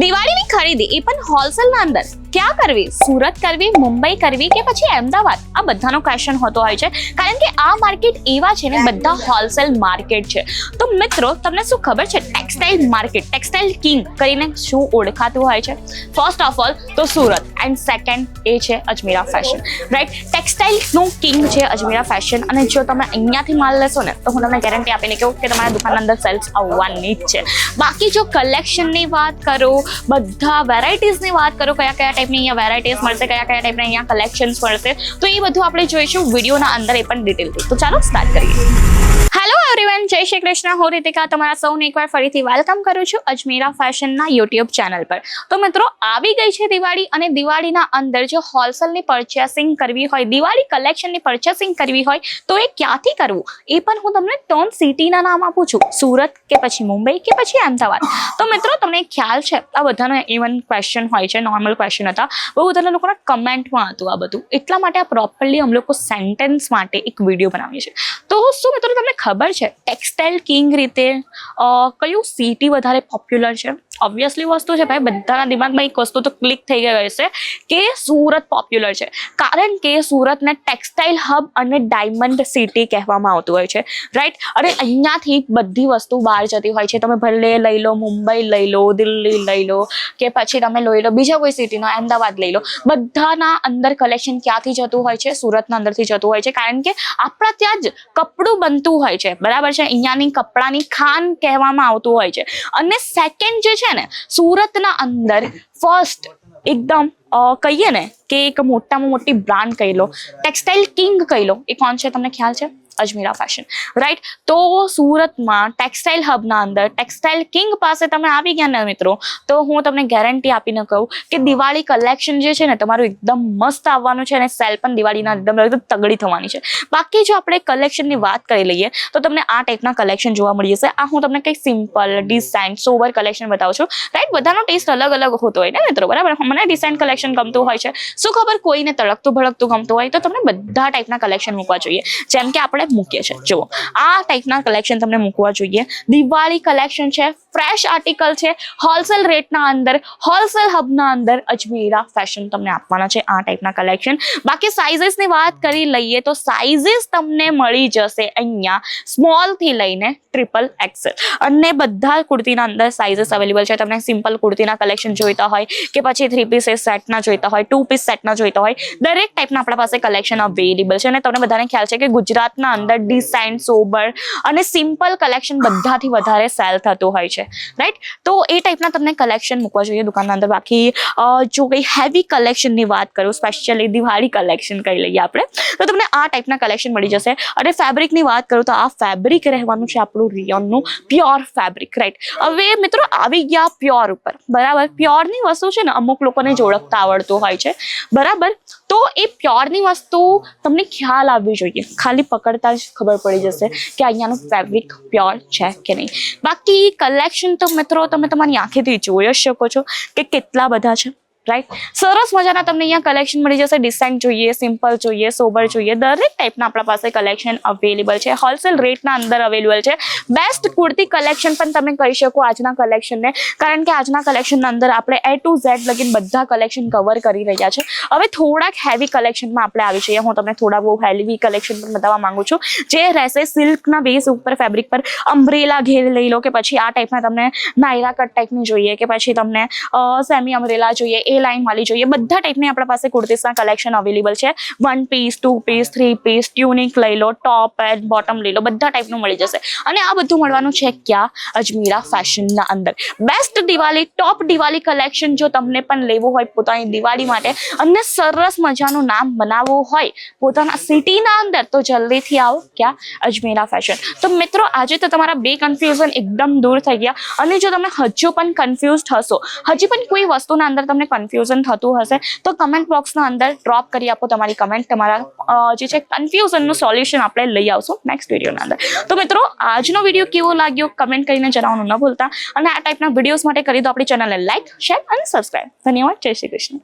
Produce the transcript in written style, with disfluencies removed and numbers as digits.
દિવાળીની ખરીદી એ પણ હોલસેલના અંદર ક્યાં કરવી? સુરત કરવી, મુંબઈ કરવી કે પછી અમદાવાદ? આ બધાનો ક્વેશ્ચન હોતો હોય છે, કારણ કે આ માર્કેટ એવા છે ને, બધા હોલસેલ માર્કેટ છે. તો મિત્રો, તમને શું ખબર છે ટેક્સટાઇલ માર્કેટ, ટેક્સટાઇલ કિંગ કરીને શું ઓળખાતું હોય છે? ફર્સ્ટ ઓફ ઓલ તો સુરત, એન્ડ સેકન્ડ એ છે અજમેરા ફેશન, રાઈટ? ટેક્સટાઇલનું કિંગ છે અજમેરા ફેશન, અને જો તમે અહીંયાથી માલ લેશો ને તો હું તમને ગેરંટી આપીને કહું કે તમારા દુકાનના અંદર સેલ્સ આવવાની જ છે. બાકી જો કલેક્શનની વાત કરો, બધા વેરાયટીઝની વાત કરો, કયા કયા ટાઈપની અહીંયા વેરાયટીઝ મળશે, કયા કયા ટાઈપના અહીંયા કલેક્શન્સ મળશે, તો એ બધું આપણે જોઈશું વિડીયોના અંદર એ પણ ડિટેલથી. તો ચાલો સ્ટાર્ટ કરીએ. હેલો એવરીવન, જય શ્રી કૃષ્ણ. હું રીતિકા તમારા સૌને એકવાર ફરીથી વેલકમ કરું છું અજમેરા ફેશનના યુટ્યુબ ચેનલ પર. તો મિત્રો, આવી ગઈ છે દિવાળી, અને દિવાળીના અંદર જો હોલસેલની પરચેસિંગ કરવી હોય, દિવાળી કલેક્શનની પરચેસિંગ કરવી હોય, તો એ ક્યાંથી કરવું એ પણ હું તમને 3 સિટીના નામ આપું છું, સુરત કે પછી મુંબઈ કે પછી અમદાવાદ. તો મિત્રો, તમને ખ્યાલ છે આ બધાનો ઇવન ક્વેશ્ચન હોય છે, નોર્મલ ક્વેશ્ચન હતા, બહુ બધા લોકોના કમેન્ટમાં હતું આ બધું. એટલા માટે આ પ્રોપરલી અમે લોકો સેન્ટેન્સ માટે એક વિડીયો બનાવીએ છીએ. તો શું મિત્રો, તમને ખબર છે ટેક્સટાઇલ કિંગ રીતે કયું સિટી વધારે પોપ્યુલર છે? ઓબ્વિયસલી વસ્તુ છે ભાઈ, બધાના દિમાગમાં એક વસ્તુ તો ક્લિક થઈ ગઈ હશે કે સુરત પોપ્યુલર છે, કારણ કે સુરતને ટેક્સટાઇલ હબ અને ડાયમંડ સિટી કહેવામાં આવતું હોય છે, રાઈટ? અને અહીંયાથી બધી વસ્તુ બહાર જતી હોય છે. તમે ભલે લઈ લો, મુંબઈ લઈ લો, દિલ્હી લઈ લો, કે પછી તમે લઈ લો બીજા કોઈ સિટીનો, અમદાવાદ લઈ લો, બધાના અંદર કલેક્શન ક્યાંથી જતું હોય છે? સુરતના અંદરથી જતું હોય છે, કારણ કે આપણા ત્યાં જ કપડું બનતું હોય છે, બરાબર છે? અહીંયાની કપડાની ખાન કહેવામાં આવતું હોય છે. અને સેકન્ડ જે છે ને, સુરતના અંદર ફર્સ્ટ એકદમ કહીએ ને કે એક મોટામાં મોટી બ્રાન્ડ કહી લો, ટેક્સટાઇલ કિંગ કહી લો, એ કોણ છે તમને ખ્યાલ છે? Ajmera fashion, right? તો સુરતમાં ટેક્સટાઇલ હબના અંદર ટેક્સટાઇલ કિંગ પાસે તમે આવી ગયા ને મિત્રો, તો હું તમને ગેરંટી આપીને કહું કે દિવાળી કલેક્શન જે છે ને તમારું એકદમ મસ્ત આવવાનું છે, અને સેલ પણ દિવાળીના એકદમ તગડી થવાની છે. બાકી જો આપણે કલેક્શનની વાત કરી લઈએ તો તમને આ ટાઈપના કલેક્શન જોવા મળી જશે. આ હું તમને કંઈક સિમ્પલ ડિઝાઇન સોબર કલેક્શન બતાવું છું, રાઈટ? બધાનો ટેસ્ટ અલગ અલગ હોતો હોય ને મિત્રો, બરાબર? મને ડિઝાઇન કલેક્શન ગમતું હોય છે, શું ખબર કોઈને તળકતું ભડકતું ગમતું હોય, તો તમને બધા ટાઈપના કલેક્શન મૂકવા જોઈએ. જેમ કે આપણે મૂકીએ છીએ, જુઓ આ ટાઈપના કલેક્શન તમને મૂકવા જોઈએ. દિવાળી કલેક્શન છે, ફ્રેશ આર્ટિકલ છે, હોલસેલ રેટના અંદર, હોલસેલ હબના અંદર અજમેરા ફેશન તમને આપવાના છે આ ટાઈપના કલેક્શન. બાકી સાઇઝીસની વાત કરી લઈએ તો સાઇઝીસ તમને મળી જશે અહીંયા સ્મોલ થી લઈને XXL, અને બધા કુર્તીના અંદર સાઇઝીસ અવેલેબલ છે. તમને સિમ્પલ કુર્તીના કલેક્શન જોઈતા હોય કે પછી 3 પીસ સેટના જોઈતા હોય, 2 પીસ સેટના જોઈતા હોય, દરેક ટાઈપના આપણા પાસે કલેક્શન અવેલેબલ છે. અને તમને બધાને ખ્યાલ છે કે ગુજરાતના અંદર ડિઝાઇન સોબર અને સિમ્પલ કલેક્શન બધાથી વધારે સેલ થતું હોય છે, રાઈટ? તો એ ટાઈપના તમને કલેક્શન મૂકવા જોઈએ દુકાનના અંદર. બાકી જો કંઈ હેવી કલેક્શનની વાત કરું, સ્પેશિયલી દિવાળી કલેક્શન કહી લઈએ આપણે, તો તમને આ ટાઈપના કલેક્શન મળી જશે. અને ફેબ્રિકની વાત કરું તો આ ફેબ્રિક રહેવાનું છે આપણું રિયોનનું પ્યોર ફેબ્રિક, રાઈટ? હવે મિત્રો, આવી ગયા પ્યોર ઉપર, બરાબર? પ્યોરની વસ્તુ છે ને અમુક લોકોને જ ઓળખતા આવડતું હોય છે, બરાબર? તો એ પ્યોરની વસ્તુ તમને ખ્યાલ આવવી જોઈએ, ખાલી પકડતા જ ખબર પડી જશે કે અહીંયાનું ફેબ્રિક પ્યોર છે કે નહીં. બાકી કલેક્શન તો મિત્રો તમે તમારી આંખેથી જોઈ જ શકો છો કે કેટલા બધા છે, રાઈટ? સરસ મજાના તમને અહીંયા કલેક્શન મળી જશે. ડિઝાઇન જોઈએ, સિમ્પલ જોઈએ, સોબર જોઈએ, દરેક ટાઈપના આપણા પાસે કલેક્શન અવેલેબલ છે, હોલસેલ રેટના અંદર અવેલેબલ છે. બેસ્ટ કુર્તી કલેક્શન પણ તમે કહી શકો આજના કલેક્શનને, કારણ કે આજના કલેક્શનના અંદર આપણે A to Z લગીન બધા કલેક્શન કવર કરી રહ્યા છે. હવે થોડાક હેવી કલેક્શનમાં આપણે આવી જઈએ. હું તમને થોડા બહુ હેવી કલેક્શન પણ બતાવવા માંગુ છું, જે રહેશે સિલ્કના બેઝ ઉપર, ફેબ્રિક પર અમ્બ્રેલા ઘેર લઈ લો, કે પછી આ ટાઈપના તમને નાયરા કટ ટાઈપની જોઈએ, કે પછી તમને સેમી અમ્બ્રેલા જોઈએ, એ લાઈન વાળી જોઈએ, બધા ટાઈપની આપણા પાસે કુર્તીસના કલેક્શન અવેલેબલ છે. 1 પીસ, 2 પીસ, 3 પીસ, ટ્યુનિક લઈ લો, ટોપ એન્ડ બોટમ લઈ લો, બધા ટાઈપનું મળી જશે. અને આ બધું મળવાનું છે ક્યાં? અજમેરા ફેશનના અંદર. બેસ્ટ દિવાળી, ટોપ દિવાળી કલેક્શન જો તમને પણ લેવું હોય પોતાની દિવાળી માટે, અને સરસ મજાનું નામ બનાવવું હોય પોતાના સિટીના અંદર, તો જલ્દીથી આવો ક્યાં? અજમેરા ફેશન. તો મિત્રો, આજે તો તમારા બે કન્ફ્યુઝન એકદમ દૂર થઈ ગયા. અને જો તમે હજુ પણ કન્ફ્યુઝ થશો, હજી પણ કોઈ વસ્તુના અંદર તમને કન્ફ્યુઝન થતું હશે, તો કમેન્ટ બોક્સના અંદર ડ્રોપ કરી આપો તમારી કમેન્ટ. તમારા જે છે કન્ફ્યુઝનનું સોલ્યુશન આપણે લઈ આવશું નેક્સ્ટ વિડીયોના અંદર. તો મિત્રો, આજનો વિડીયો કેવો લાગ્યો કમેન્ટ કરીને જણાવવાનું ન ભૂલતા. અને આ ટાઈપના વિડીયોઝ માટે કરી દો આપણી ચેનલને લાઈક, શેર અને સબસ્ક્રાઈબ. ધન્યવાદ. જય શ્રી કૃષ્ણ.